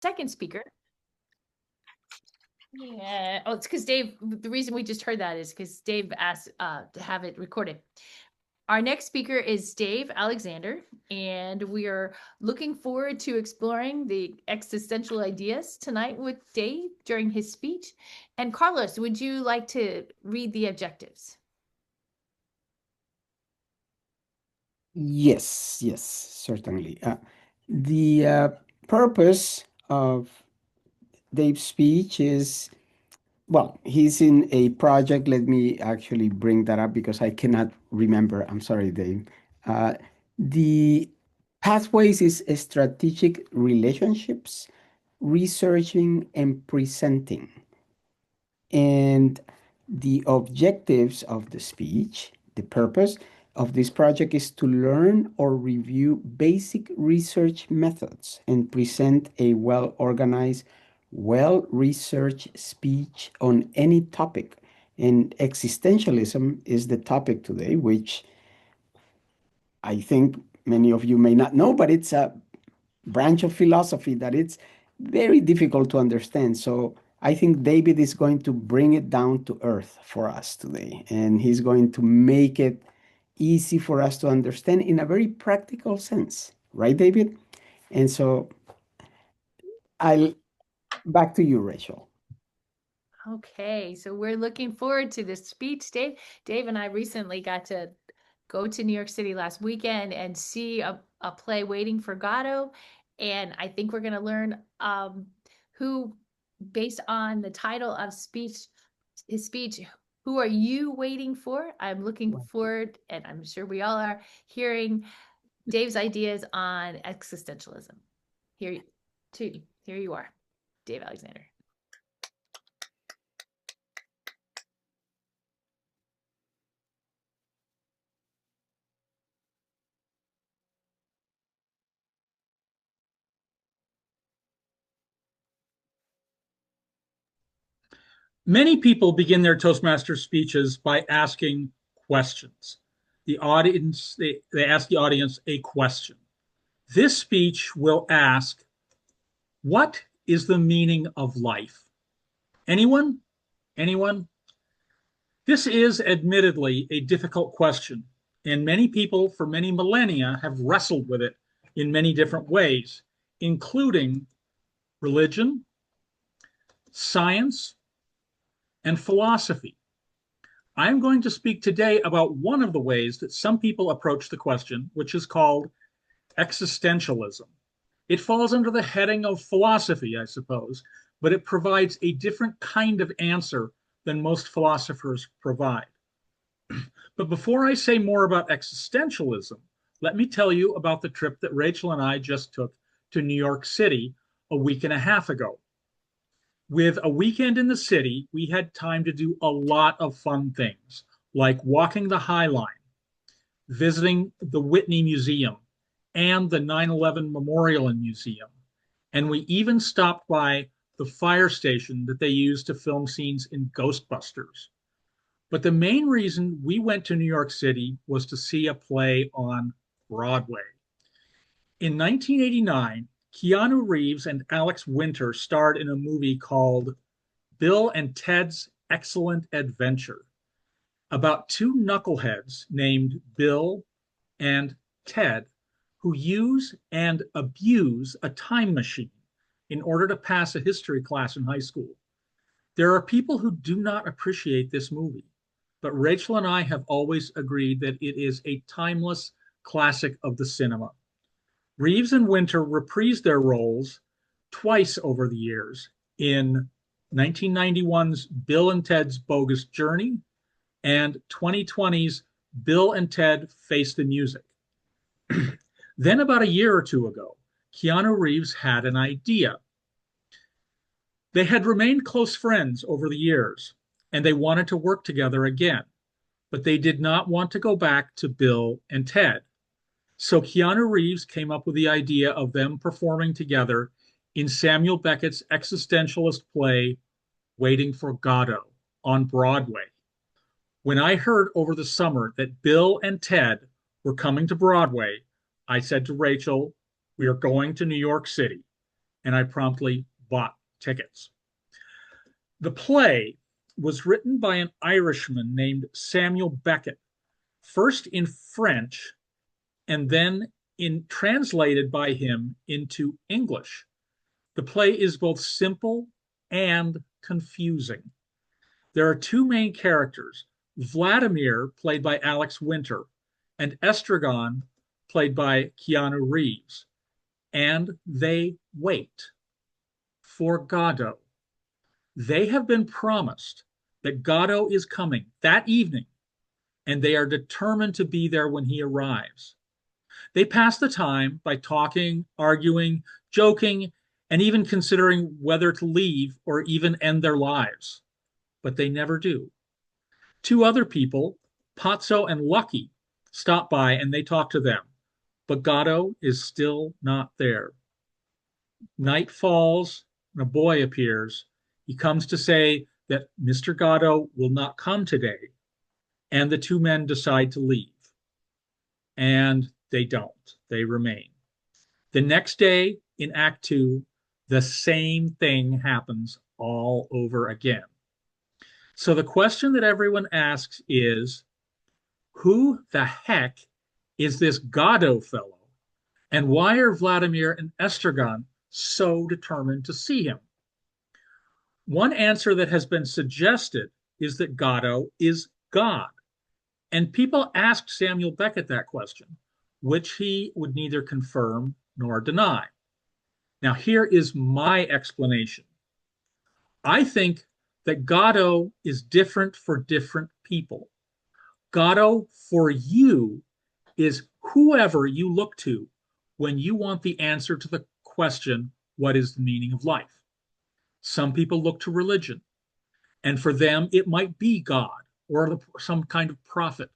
second speaker. Yeah. Oh, it's because Dave, the reason we just heard that is because Dave asked to have it recorded. Our next speaker is Dave Alexander, and we are looking forward to exploring the existential ideas tonight with Dave during his speech. And Carlos, would you like to read the objectives? Yes, yes, certainly. The purpose of Dave's speech is, well, he's in a project. Let me actually bring that up because I cannot remember. I'm sorry, Dave. The pathways is strategic relationships, researching and presenting. And the objectives of the speech, the purpose of this project is to learn or review basic research methods and present a well organized, well researched speech on any topic. And existentialism is the topic today, which I think many of you may not know, but it's a branch of philosophy that it's very difficult to understand. So I think David is going to bring it down to earth for us today, and he's going to make it easy for us to understand in a very practical sense, right, David? And so I'll back to you, Rachel. Okay, so we're looking forward to this speech, Dave. Dave and I recently got to go to New York City last weekend and see a play Waiting for Godot. And I think we're going to learn who, based on the title of his speech, who are you waiting for? I'm looking forward, and I'm sure we all are, hearing Dave's ideas on existentialism. Here, here you are, Dave Alexander. Many people begin their Toastmaster speeches by asking questions. They ask the audience a question. This speech will ask, what is the meaning of life? Anyone? Anyone? This is admittedly a difficult question, and many people for many millennia have wrestled with it in many different ways, including religion, science, and philosophy. I'm going to speak today about one of the ways that some people approach the question, which is called existentialism. It falls under the heading of philosophy, I suppose, but it provides a different kind of answer than most philosophers provide. But before I say more about existentialism, let me tell you about the trip that Rachel and I just took to New York City a week and a half ago. With a weekend in the city, we had time to do a lot of fun things, like walking the High Line, visiting the Whitney Museum and the 9/11 Memorial and Museum. And we even stopped by the fire station that they used to film scenes in Ghostbusters. But the main reason we went to New York City was to see a play on Broadway. In 1989, Keanu Reeves and Alex Winter starred in a movie called Bill and Ted's Excellent Adventure about two knuckleheads named Bill and Ted who use and abuse a time machine in order to pass a history class in high school. There are people who do not appreciate this movie, but Rachel and I have always agreed that it is a timeless classic of the cinema. Reeves and Winter reprised their roles twice over the years in 1991's Bill and Ted's Bogus Journey and 2020's Bill and Ted Face the Music. Then, about a year or two ago, Keanu Reeves had an idea. They had remained close friends over the years, and they wanted to work together again, but they did not want to go back to Bill and Ted. So Keanu Reeves came up with the idea of them performing together in Samuel Beckett's existentialist play, Waiting for Godot, on Broadway. When I heard over the summer that Bill and Ted were coming to Broadway, I said to Rachel, we are going to New York City. and I promptly bought tickets. The play was written by an Irishman named Samuel Beckett, first in French and then translated by him into English. The play is both simple and confusing. There are two main characters, Vladimir, played by Alex Winter, and Estragon, played by Keanu Reeves, and they wait for Godot. They have been promised that Godot is coming that evening, and they are determined to be there when he arrives. They pass the time by talking, arguing, joking, and even considering whether to leave or even end their lives. But they never do. Two other people, Pazzo and Lucky, stop by and they talk to them, but Godot is still not there. Night falls and a boy appears. He comes to say that Mr. Godot will not come today, and the two men decide to leave. And they don't. They remain. The next day in Act 2, the same thing happens all over again. So the question that everyone asks is, who the heck is this Godot fellow? And why are Vladimir and Estragon so determined to see him? One answer that has been suggested is that Godot is God. And people asked Samuel Beckett that question, which he would neither confirm nor deny. Now, here is my explanation. I think that Godot is different for different people. Godot for you is whoever you look to when you want the answer to the question, what is the meaning of life? Some people look to religion, and for them, it might be God or some kind of prophet.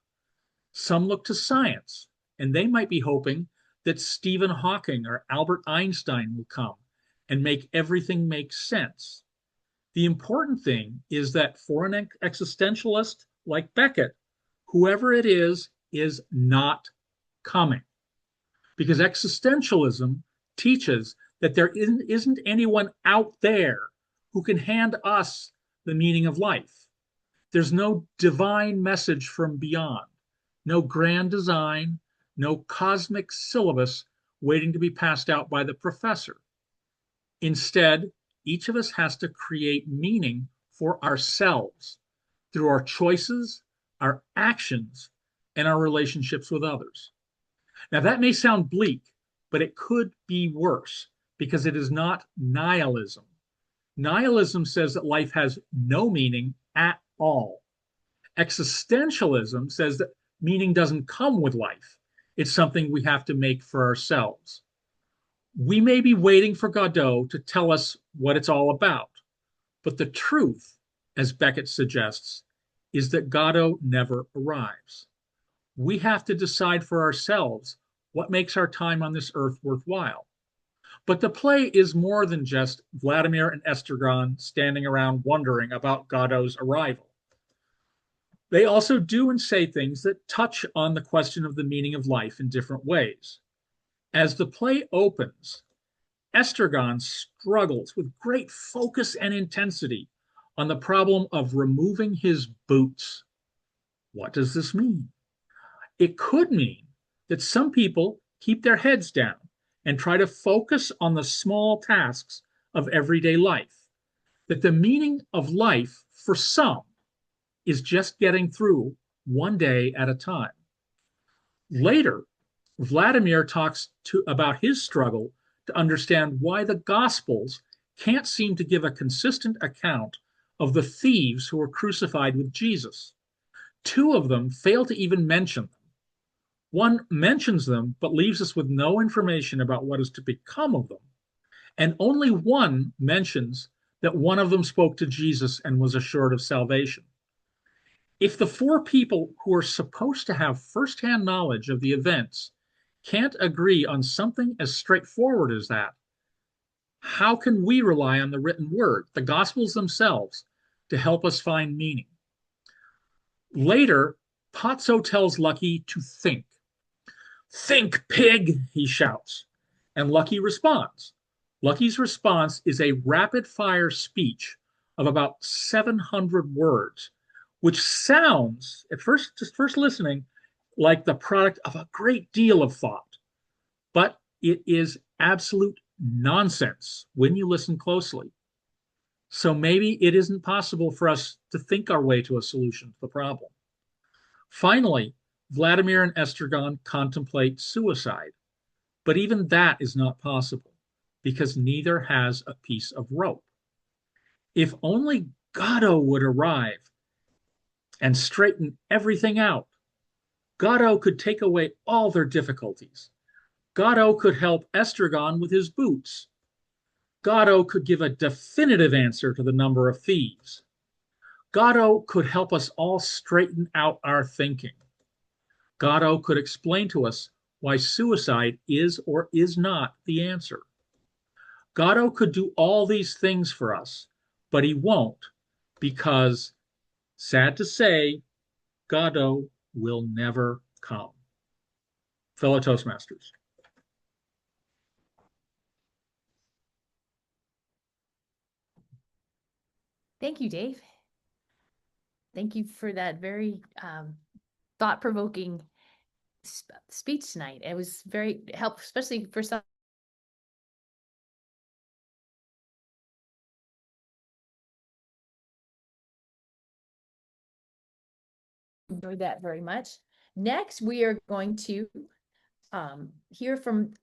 Some look to science, and they might be hoping that Stephen Hawking or Albert Einstein will come and make everything make sense. The important thing is that for an existentialist like Beckett, whoever it is not coming. Because existentialism teaches that there isn't anyone out there who can hand us the meaning of life. There's no divine message from beyond, no grand design, no cosmic syllabus waiting to be passed out by the professor. Instead, each of us has to create meaning for ourselves through our choices, our actions, and our relationships with others. Now, that may sound bleak, but it could be worse because it is not nihilism. Nihilism says that life has no meaning at all. Existentialism says that meaning doesn't come with life. It's something we have to make for ourselves. We may be waiting for Godot to tell us what it's all about, but the truth, as Beckett suggests, is that Godot never arrives. We have to decide for ourselves what makes our time on this earth worthwhile. But the play is more than just Vladimir and Estragon standing around wondering about Godot's arrival. They also do and say things that touch on the question of the meaning of life in different ways. As the play opens, Estragon struggles with great focus and intensity on the problem of removing his boots. What does this mean? It could mean that some people keep their heads down and try to focus on the small tasks of everyday life, that the meaning of life for some is just getting through one day at a time. Later, Vladimir talks about his struggle to understand why the Gospels can't seem to give a consistent account of the thieves who were crucified with Jesus. Two of them fail to even mention them. One mentions them, but leaves us with no information about what is to become of them. And only one mentions that one of them spoke to Jesus and was assured of salvation. If the four people who are supposed to have firsthand knowledge of the events can't agree on something as straightforward as that, how can we rely on the written word, the Gospels themselves, to help us find meaning? Later, Pazzo tells Lucky to think. Think, pig, he shouts. And Lucky responds, Lucky's response is a rapid-fire speech of about 700 words, which sounds, at first, just first listening, like the product of a great deal of thought. But it is absolute nonsense when you listen closely. So maybe it isn't possible for us to think our way to a solution to the problem. Finally, Vladimir and Estragon contemplate suicide, but even that is not possible because neither has a piece of rope. If only Godot would arrive and straighten everything out, Godot could take away all their difficulties. Godot could help Estragon with his boots. Godot could give a definitive answer to the number of thieves. Godot could help us all straighten out our thinking. Godot could explain to us why suicide is or is not the answer. Godot could do all these things for us, but he won't because, sad to say, Godot will never come. Fellow Toastmasters. Thank you, Dave. Thank you for that very thought-provoking speech tonight. It was very helpful, especially for some. Enjoyed that very much. Next, we are going to hear from